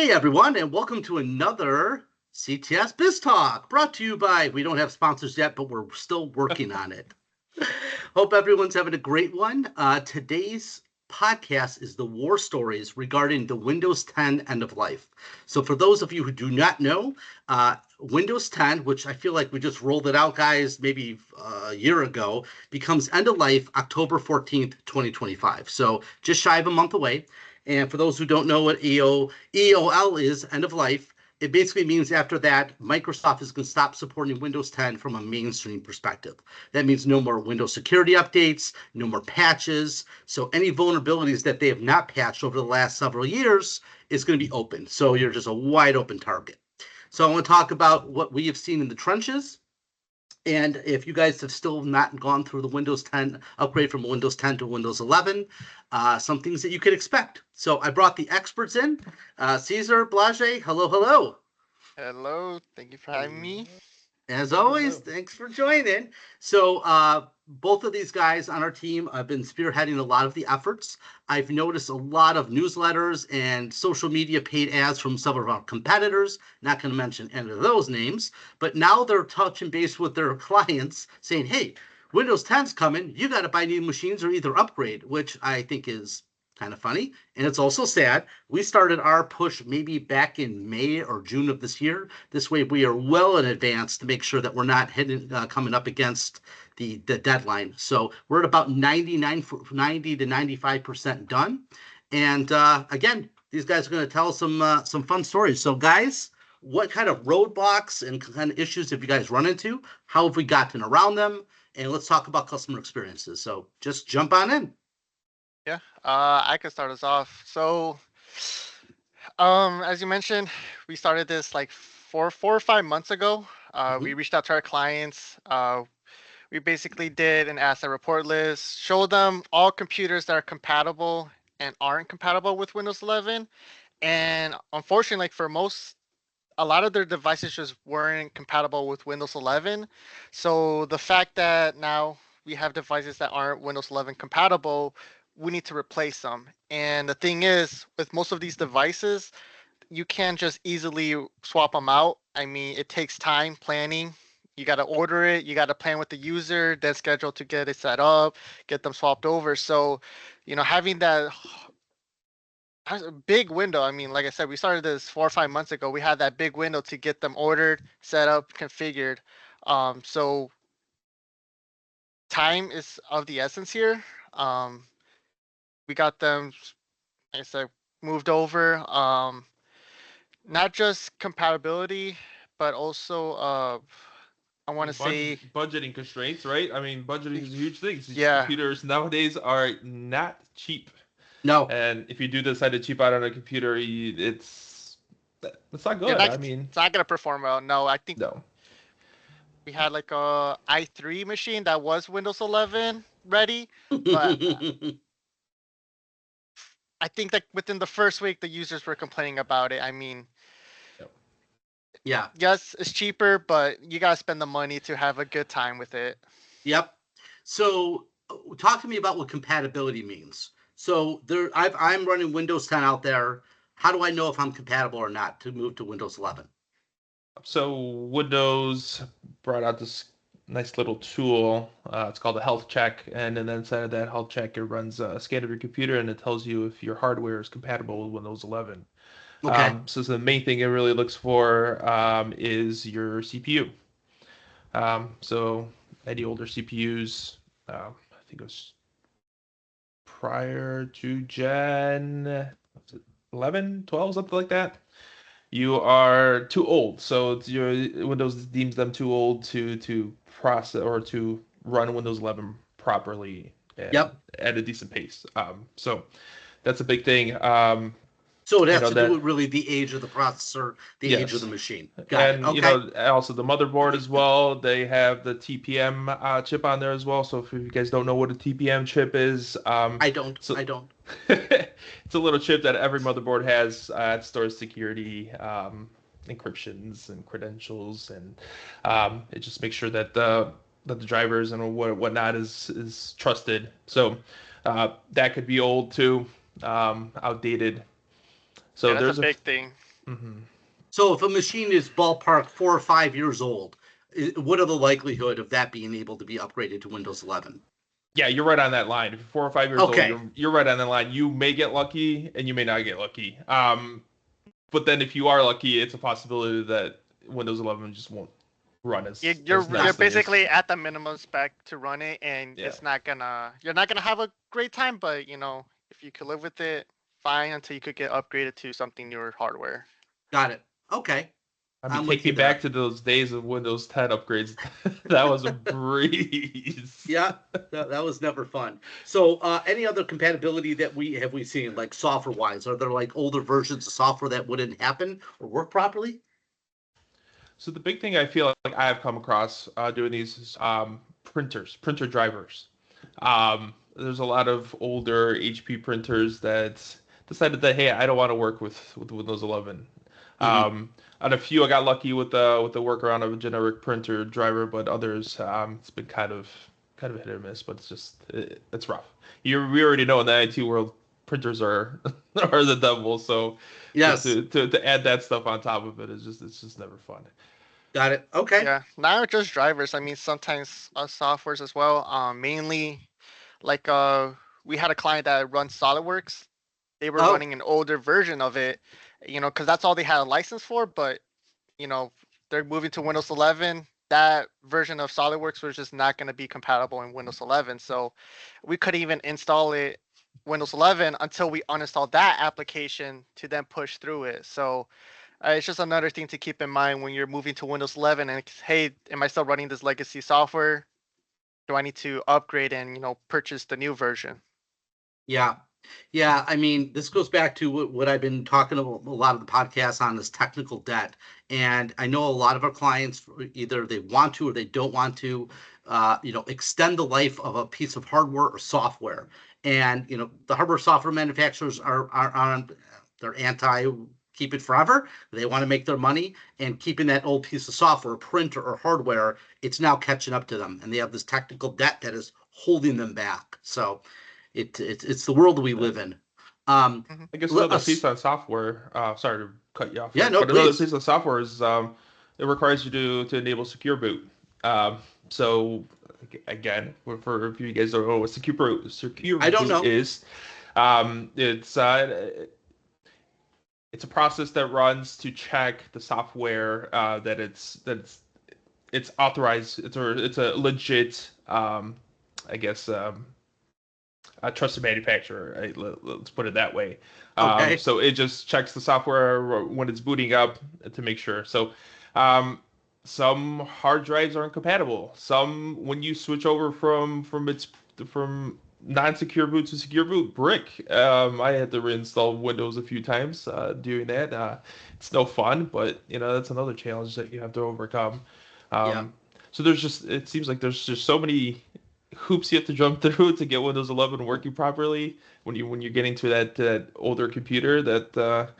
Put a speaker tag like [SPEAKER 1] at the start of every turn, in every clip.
[SPEAKER 1] Hey everyone, and welcome to another CTS Biz Talk, brought to you by, we don't have sponsors yet, but we're still working on it. Hope everyone's having a great one. Today's podcast is the war stories regarding the Windows 10 end of life. So for those of you who do not know, Windows 10, which I feel like we just rolled it out, guys, maybe a year ago, becomes end of life October 14th, 2025. So just shy of a month away. And for those who don't know what EOL is, end of life, it basically means after that, Microsoft is going to stop supporting Windows 10 from a mainstream perspective. That means no more Windows security updates, no more patches. So any vulnerabilities that they have not patched over the last several years is going to be open. So you're just a wide open target. So I want to talk about what we have seen in the trenches. And if you guys have still not gone through the Windows 10 upgrade from Windows 10 to Windows 11, some things that you could expect. So I brought the experts in. Ceasar, Blazej, hello, hello.
[SPEAKER 2] Hello, thank you for having me.
[SPEAKER 1] As always, thanks for joining. So both of these guys on our team have been spearheading a lot of the efforts. I've noticed a lot of newsletters and social media paid ads from some of our competitors. Not going to mention any of those names, but now they're touching base with their clients saying, hey, Windows 10's coming. You got to buy new machines or either upgrade, which I think is kind of funny. And it's also sad. We started our push maybe back in May or June of this year. This way we are well in advance to make sure that we're not coming up against the deadline. So we're at about 90 to 95% done. And again, these guys are going to tell some fun stories. So guys, what kind of roadblocks and kind of issues have you guys run into? How have we gotten around them? And let's talk about customer experiences. So just jump on in.
[SPEAKER 2] Yeah, I can start us off. So, as you mentioned, we started this like four or 5 months ago. We reached out to our clients. We basically did an asset report list, showed them all computers that are compatible and aren't compatible with Windows 11. And unfortunately, like for a lot of their devices just weren't compatible with Windows 11. So the fact that now we have devices that aren't Windows 11 compatible, we need to replace them. And the thing is, with most of these devices, you can't just easily swap them out. I mean, it takes time planning. You got to order it, you got to plan with the user, then schedule to get it set up, get them swapped over. So, having that a big window. I mean, like I said, we started this 4 or 5 months ago. We had that big window to get them ordered, set up, configured. So time is of the essence here. We got them, like I said, moved over. Not just compatibility, but also I want to say
[SPEAKER 3] budgeting constraints, right? I mean, budgeting is a huge thing. These
[SPEAKER 2] yeah.
[SPEAKER 3] computers nowadays are not cheap.
[SPEAKER 1] No.
[SPEAKER 3] And if you do decide to cheap out on a computer, it's not good. I mean,
[SPEAKER 2] it's not gonna perform well. No, I think
[SPEAKER 3] no.
[SPEAKER 2] we had like a i3 machine that was Windows 11 ready, but I think that within the first week the users were complaining about it. I mean,
[SPEAKER 1] yeah.
[SPEAKER 2] Yes, it's cheaper, but you gotta spend the money to have a good time with it.
[SPEAKER 1] Yep. So talk to me about what compatibility means. So I'm running Windows 10 out there. How do I know if I'm compatible or not to move to Windows 11?
[SPEAKER 3] So Windows brought out this nice little tool. It's called a health check, and then inside of that health check, it runs a scan of your computer, and it tells you if your hardware is compatible with Windows 11.
[SPEAKER 1] Okay.
[SPEAKER 3] So the main thing it really looks for is your CPU. So any older CPUs, I think it was prior to Gen 11, 12, something like that. You are too old, so your Windows deems them too old to process or to run Windows 11 properly and at a decent pace. So that's a big thing.
[SPEAKER 1] So it has to do with really the age of the processor, the age of the machine. Got it. Okay.
[SPEAKER 3] Also the motherboard as well. They have the TPM chip on there as well. So if you guys don't know what a TPM chip is,
[SPEAKER 1] I don't.
[SPEAKER 3] It's a little chip that every motherboard has. It stores security, encryptions and credentials, and it just makes sure that the drivers and whatnot is trusted. So that could be old too, outdated. So
[SPEAKER 2] that's a big thing.
[SPEAKER 3] Mm-hmm.
[SPEAKER 1] So if a machine is ballpark 4 or 5 years old, what are the likelihood of that being able to be upgraded to Windows 11?
[SPEAKER 3] Yeah, you're right on that line. If you're 4 or 5 years
[SPEAKER 1] Okay.
[SPEAKER 3] old, you're right on that line. You may get lucky, and you may not get lucky. But then if you are lucky, it's a possibility that Windows 11 just won't run as
[SPEAKER 2] You're
[SPEAKER 3] nicely
[SPEAKER 2] basically at the minimum spec to run it, and
[SPEAKER 3] Yeah.
[SPEAKER 2] you're not gonna have a great time, but if you could live with it, fine, until you could get upgraded to something newer hardware.
[SPEAKER 1] Got it. Okay.
[SPEAKER 3] I mean,
[SPEAKER 1] I'm
[SPEAKER 3] take
[SPEAKER 1] with
[SPEAKER 3] me
[SPEAKER 1] you there.
[SPEAKER 3] back to those days of Windows 10 upgrades. That was a breeze.
[SPEAKER 1] Yeah, that was never fun. So, any other compatibility that we seen, like software-wise? Are there like older versions of software that wouldn't happen or work properly?
[SPEAKER 3] So the big thing I feel like I have come across doing these is printer drivers. There's a lot of older HP printers that decided that, hey, I don't want to work with Windows 11. On a few, I got lucky with the workaround of a generic printer driver, but others, it's been kind of hit or miss. But it's rough. We already know in the IT world, printers are are the devil. So
[SPEAKER 1] Yes.
[SPEAKER 3] to add that stuff on top of it is it's just never fun.
[SPEAKER 1] Got it. Okay.
[SPEAKER 2] Yeah, not just drivers. I mean, sometimes softwares as well. Mainly, like we had a client that runs SolidWorks. They were
[SPEAKER 1] Oh,
[SPEAKER 2] running an older version of it, because that's all they had a license for. But you know, they're moving to Windows 11. That version of SolidWorks was just not going to be compatible in Windows 11. So we couldn't even install it Windows 11 until we uninstalled that application to then push through it. So it's just another thing to keep in mind when you're moving to Windows 11 and hey, am I still running this legacy software? Do I need to upgrade and purchase the new version?
[SPEAKER 1] yeah. Yeah, I mean, this goes back to what I've been talking about a lot of the podcasts on is technical debt. And I know a lot of our clients, either they want to or they don't want to, extend the life of a piece of hardware or software. And, the hardware software manufacturers are on, they're anti keep it forever. They want to make their money, and keeping that old piece of software, printer or hardware, it's now catching up to them. And they have this technical debt that is holding them back. So, it's the world we live in.
[SPEAKER 3] I guess another piece on software. Sorry to cut you off.
[SPEAKER 1] Yeah, no,
[SPEAKER 3] but another
[SPEAKER 1] please.
[SPEAKER 3] piece on software is it requires you to enable secure boot. So again, for if you guys don't know what secure
[SPEAKER 1] I don't
[SPEAKER 3] boot
[SPEAKER 1] know.
[SPEAKER 3] is, it's a process that runs to check the software that it's authorized. It's a legit, I guess. A trusted manufacturer. Right? Let's put it that way.
[SPEAKER 1] Okay.
[SPEAKER 3] So it just checks the software when it's booting up to make sure. So some hard drives aren't compatible. Some, when you switch over from non-secure boot to secure boot, brick. I had to reinstall Windows a few times doing that. It's no fun, but that's another challenge that you have to overcome.
[SPEAKER 1] Yeah.
[SPEAKER 3] So it seems like there's just so many hoops you have to jump through to get Windows 11 working properly when you're getting to that older computer that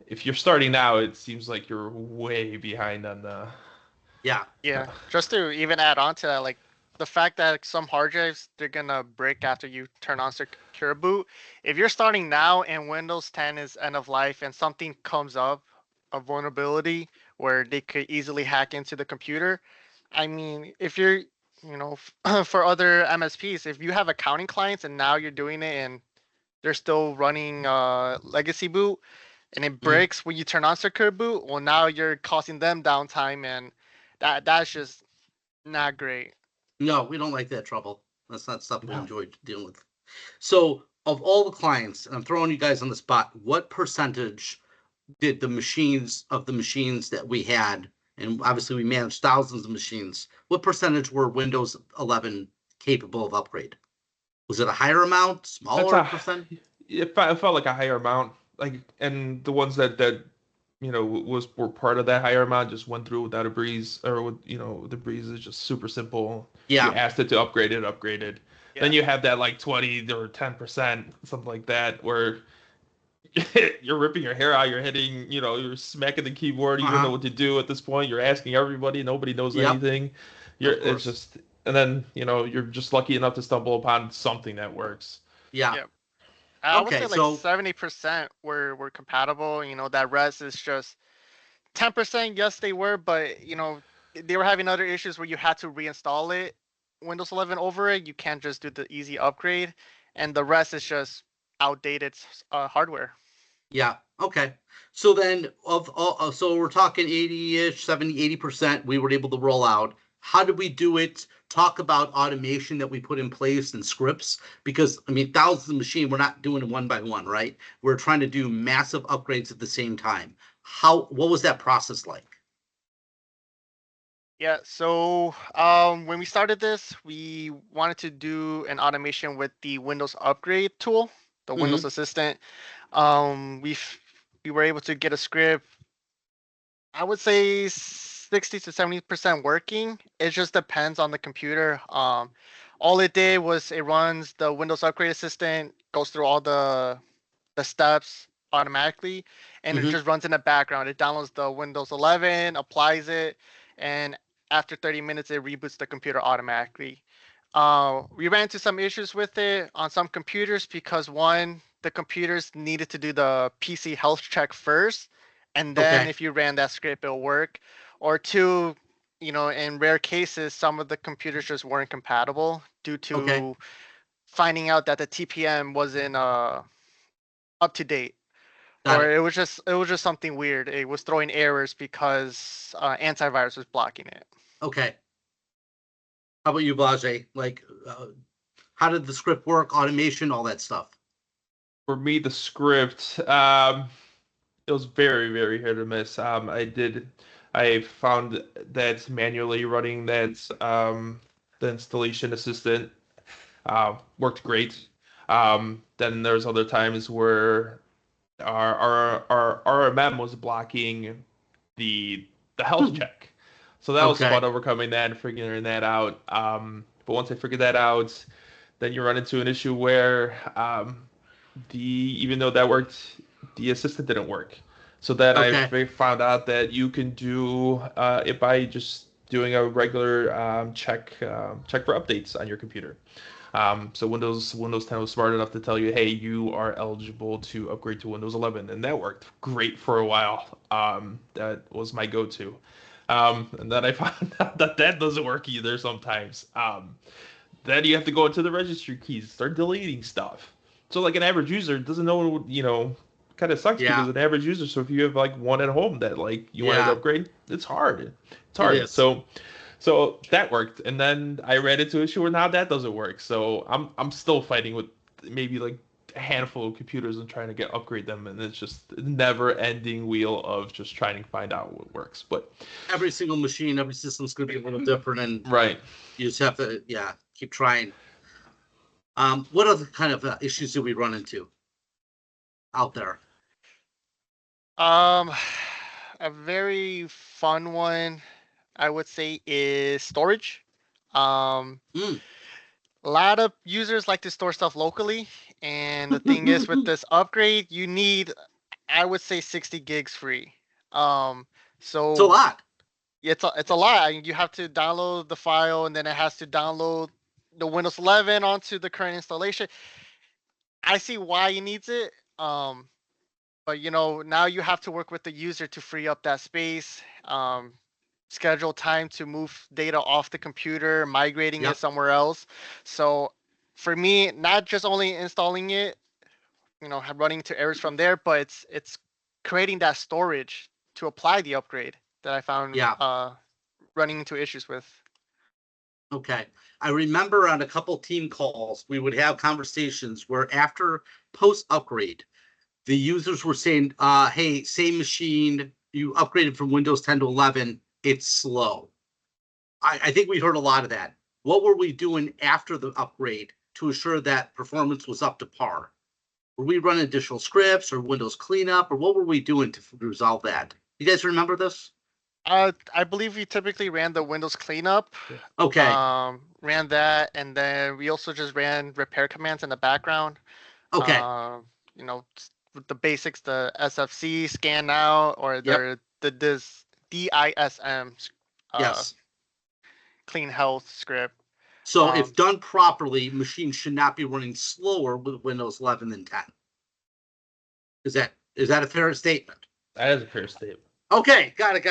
[SPEAKER 3] if you're starting now, it seems like you're way behind on the.
[SPEAKER 2] Yeah. Just to even add on to that, like the fact that some hard drives they're gonna break after you turn on secure boot. If you're starting now and Windows 10 is end of life and something comes up, a vulnerability where they could easily hack into the computer, I mean, if you're for other MSPs, if you have accounting clients and now you're doing it and they're still running legacy boot and it breaks when you turn on secure boot, well, now you're causing them downtime, and that's just not great.
[SPEAKER 1] No, we don't like that trouble. That's not stuff we
[SPEAKER 3] No.
[SPEAKER 1] enjoy dealing with. So, of all the clients, and I'm throwing you guys on the spot, what percentage did the machines that we had, and obviously we managed thousands of machines, what percentage were Windows 11 capable of upgrade? Was it a higher amount, smaller percent?
[SPEAKER 3] It felt like a higher amount, and the ones that were part of that higher amount just went through without a breeze, or the breeze is just super simple.
[SPEAKER 1] Yeah.
[SPEAKER 3] You asked it to upgrade it, upgraded.
[SPEAKER 2] Yeah.
[SPEAKER 3] Then you have that like 20 or 10%, something like that, where you're ripping your hair out, you're hitting, you're smacking the keyboard, you don't know what to do at this point. You're asking everybody, nobody knows anything. It's just, and then you're just lucky enough to stumble upon something that works.
[SPEAKER 1] Yeah.
[SPEAKER 2] I would say
[SPEAKER 1] Okay,
[SPEAKER 2] like
[SPEAKER 1] so
[SPEAKER 2] 70% were compatible. That rest is just 10%. Yes, they were, but they were having other issues where you had to reinstall it, Windows 11 over it. You can't just do the easy upgrade, and the rest is just outdated hardware.
[SPEAKER 1] yeah, okay. So then so we're talking 80-ish, 70, 80% we were able to roll out. How did we do it? Talk about automation that we put in place and scripts, because I mean, thousands of machines, we're not doing it one by one, right? We're trying to do massive upgrades at the same time. What was that process like?
[SPEAKER 2] Yeah, so when we started this, we wanted to do an automation with the Windows Upgrade tool, the Windows
[SPEAKER 1] Mm-hmm.
[SPEAKER 2] Assistant. We were able to get a script, I would say 60 to 70% working. It just depends on the computer. All it did was it runs the Windows Upgrade Assistant, goes through all the steps automatically, and it
[SPEAKER 1] Mm-hmm.
[SPEAKER 2] just runs in the background. It downloads the Windows 11, applies it, and after 30 minutes, it reboots the computer automatically. We ran into some issues with it on some computers because one, the computers needed to do the PC health check first, and then
[SPEAKER 1] Okay.
[SPEAKER 2] if you ran that script, it'll work. Or two, in rare cases, some of the computers just weren't compatible due
[SPEAKER 1] Okay.
[SPEAKER 2] to finding out that the TPM wasn't up to date,
[SPEAKER 1] Got
[SPEAKER 2] or
[SPEAKER 1] it.
[SPEAKER 2] it was just something weird. It was throwing errors because antivirus was blocking it.
[SPEAKER 1] Okay. How about you, Blase? Like, how did the script work? Automation, all that stuff.
[SPEAKER 3] For me, the script, it was very, very hit or miss. I found that manually running the installation assistant worked great. Then there's other times where our RMM was blocking the health check. So that was
[SPEAKER 1] Okay.
[SPEAKER 3] fun overcoming that and figuring that out. But once I figured that out, then you run into an issue where the even though that worked, the assistant didn't work. So then
[SPEAKER 1] Okay.
[SPEAKER 3] found out that you can do it by just doing a regular check for updates on your computer. So Windows 10 was smart enough to tell you, hey, you are eligible to upgrade to Windows 11, and that worked great for a while. That was my go-to. And then I found out that that doesn't work either sometimes. Then you have to go into the registry keys, start deleting stuff. So like an average user doesn't know, kind of sucks because
[SPEAKER 1] Yeah.
[SPEAKER 3] an average user. So if you have like one at home that like you wanted to
[SPEAKER 1] Yeah.
[SPEAKER 3] upgrade, it's hard. It's
[SPEAKER 1] It
[SPEAKER 3] hard.
[SPEAKER 1] is.
[SPEAKER 3] So that worked, and then I ran into an issue where now that doesn't work. So I'm still fighting with maybe like a handful of computers and trying to upgrade them, and it's just a never-ending wheel of just trying to find out what works. But
[SPEAKER 1] Every single machine, every system's going to be a little different, and
[SPEAKER 3] right,
[SPEAKER 1] you just have to, keep trying. What other kind of issues do we run into out there?
[SPEAKER 2] Um, a very fun one, I would say, is storage. Um,
[SPEAKER 1] Mm.
[SPEAKER 2] a lot of users like to store stuff locally, and the thing is, with this upgrade, you need, I would say, 60 gigs free. Um,
[SPEAKER 1] It's a
[SPEAKER 2] so
[SPEAKER 1] lot.
[SPEAKER 2] it's a lot. You have to download the file, and then it has to download the Windows 11 onto the current installation. I see why he needs it. But now you have to work with the user to free up that space, schedule time to move data off the computer, migrating it
[SPEAKER 1] Yep.
[SPEAKER 2] somewhere else. So for me, not just only installing it, running into errors from there, but it's creating that storage to apply the upgrade that I found
[SPEAKER 1] Yeah.
[SPEAKER 2] running into issues with.
[SPEAKER 1] Okay. I remember on a couple team calls, we would have conversations where after post upgrade, the users were saying, hey, same machine, you upgraded from Windows 10 to 11, it's slow. I think we heard a lot of that. What were we doing after the upgrade to ensure that performance was up to par? Were we running additional scripts or Windows cleanup, or what were we doing to resolve that? You guys remember this?
[SPEAKER 2] I believe we typically ran the Windows cleanup,
[SPEAKER 1] Okay.
[SPEAKER 2] ran that, and then we also just ran repair commands in the background.
[SPEAKER 1] Okay.
[SPEAKER 2] With the basics, the SFC scan out, or
[SPEAKER 1] Yep.
[SPEAKER 2] the DISM
[SPEAKER 1] Yes.
[SPEAKER 2] clean health script.
[SPEAKER 1] So if done properly, machines should not be running slower with Windows 11 than 10. Is that a fair statement?
[SPEAKER 3] That is a fair statement.
[SPEAKER 1] Okay, got it.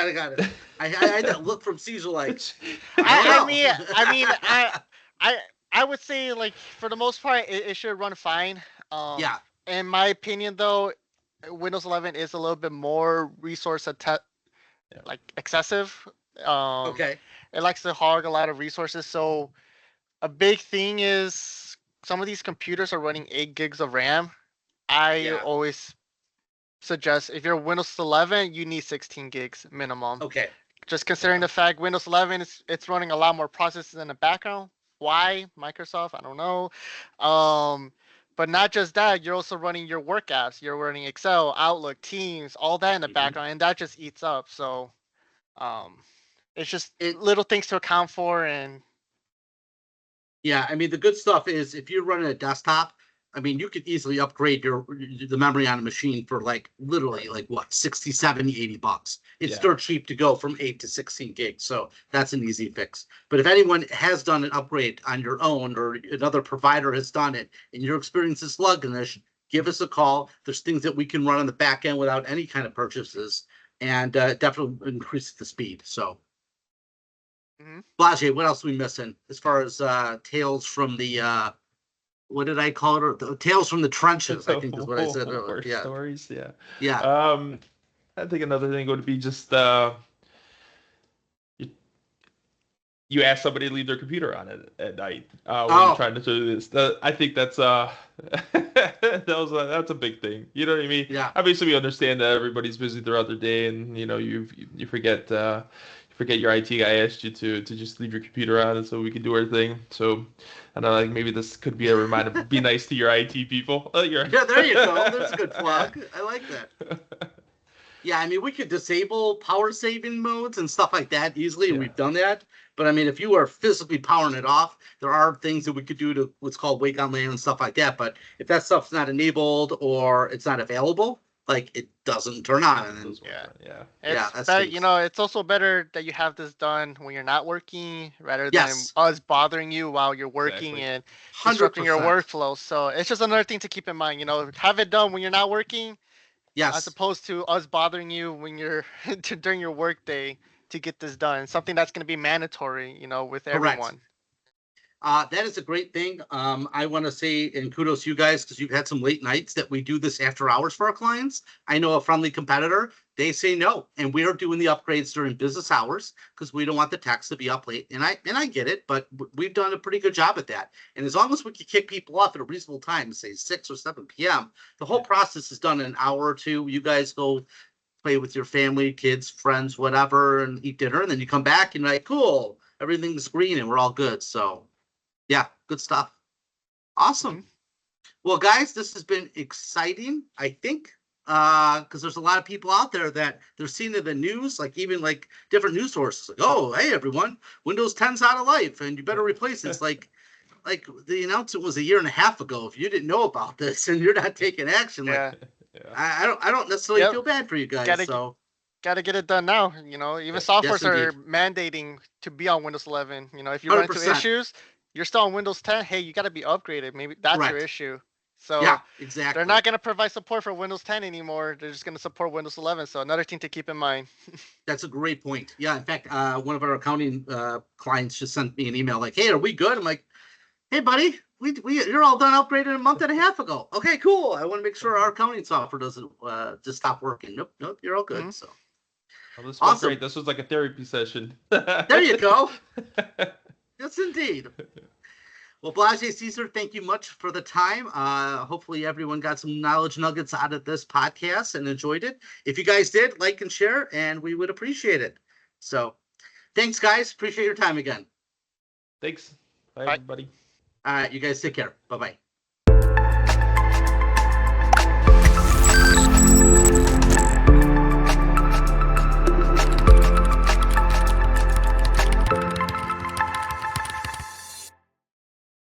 [SPEAKER 1] I had that look from Caesar like,
[SPEAKER 2] I would say, like, for the most part, it should run fine.
[SPEAKER 1] Yeah.
[SPEAKER 2] In my opinion, though, Windows 11 is a little bit more like excessive.
[SPEAKER 1] Okay.
[SPEAKER 2] It likes to hog a lot of resources. So a big thing is some of these computers are running 8 gigs of RAM. I always suggest if you're Windows 11, you need 16 gigs minimum.
[SPEAKER 1] Okay.
[SPEAKER 2] Just considering the fact Windows 11 it's running a lot more processes in the background. Why? Microsoft, I don't know. But not just that, you're also running your work apps. You're running Excel, Outlook, Teams, all that in the background, and that just eats up. So, it's just little things to account for. And
[SPEAKER 1] yeah, I mean, the good stuff is if you're running a desktop, I mean, you could easily upgrade the memory on a machine for like literally like what, 60, 70, $80. It's dirt cheap to go from 8 to 16 gigs. So that's an easy fix. But if anyone has done an upgrade on your own or another provider has done it and your experience is sluggish, give us a call. There's things that we can run on the back end without any kind of purchases and definitely increase the speed. So Blazej, what else are we missing as far as tales from the what did I call it? The tales from the trenches, I think is what I said earlier. Yeah.
[SPEAKER 3] Stories,
[SPEAKER 1] yeah.
[SPEAKER 3] I think another thing would be just you ask somebody to leave their computer on at night when you're trying to do this. I think that's that's a big thing. You know what I mean?
[SPEAKER 1] Yeah.
[SPEAKER 3] Obviously, we understand that everybody's busy throughout their day, and you forget your IT guy asked you to just leave your computer on so we can do our thing. So I don't know, like maybe this could be a reminder. Be nice to your IT people.
[SPEAKER 1] Yeah, there you go. There's a good plug. I like that. Yeah, I mean, we could disable power saving modes and stuff like that easily, and we've done that. But I mean, if you are physically powering it off, there are things that we could do to what's called wake on LAN and stuff like that. But if that stuff's not enabled or it's not available, like it doesn't turn on. And
[SPEAKER 2] it's also better that you have this done when you're not working rather than us bothering you while you're working and disrupting your workflow. So it's just another thing to keep in mind. Have it done when you're not working.
[SPEAKER 1] Yes.
[SPEAKER 2] As opposed to us bothering you when you're during your work day to get this done. Something that's going to be mandatory, with everyone.
[SPEAKER 1] That is a great thing. I want to say, and kudos to you guys, because you've had some late nights that we do this after hours for our clients. I know a friendly competitor, they say no. And we are doing the upgrades during business hours because we don't want the techs to be up late. And I get it, but we've done a pretty good job at that. And as long as we can kick people off at a reasonable time, say 6 or 7 p.m., the whole process is done in an hour or two. You guys go play with your family, kids, friends, whatever, and eat dinner. And then you come back and you're like, cool, everything's green and we're all good. So yeah, good stuff. Awesome. Well, guys, this has been exciting, I think, because there's a lot of people out there that they're seeing in the news, like even like different news sources. Like, oh, hey, everyone, Windows 10's out of life, and you better replace it. It's like the announcement was a year and a half ago. If you didn't know about this and you're not taking action, I don't necessarily feel bad for you guys.
[SPEAKER 2] Got to get it done now. Even softwares are mandating to be on Windows 11. If you run into issues, you're still on Windows 10. Hey, you got to be upgraded. Maybe that's your issue. So
[SPEAKER 1] yeah, exactly.
[SPEAKER 2] They're not going to provide support for Windows 10 anymore. They're just going to support Windows 11. So another thing to keep in mind.
[SPEAKER 1] That's a great point. Yeah, in fact, one of our accounting clients just sent me an email like, "Hey, are we good?" I'm like, "Hey, buddy, you're all done upgraded a month and a half ago." Okay, cool. I want to make sure our accounting software doesn't just stop working. Nope, you're all good. So.
[SPEAKER 3] Well, this was great. This was like a therapy session.
[SPEAKER 1] There you go. Yes, indeed. Well, Blazej, Caesar, thank you much for the time. Hopefully everyone got some knowledge nuggets out of this podcast and enjoyed it. If you guys did, like and share, and we would appreciate it. So thanks, guys. Appreciate your time again.
[SPEAKER 3] Thanks. Bye, everybody.
[SPEAKER 1] All right, you guys take care. Bye-bye.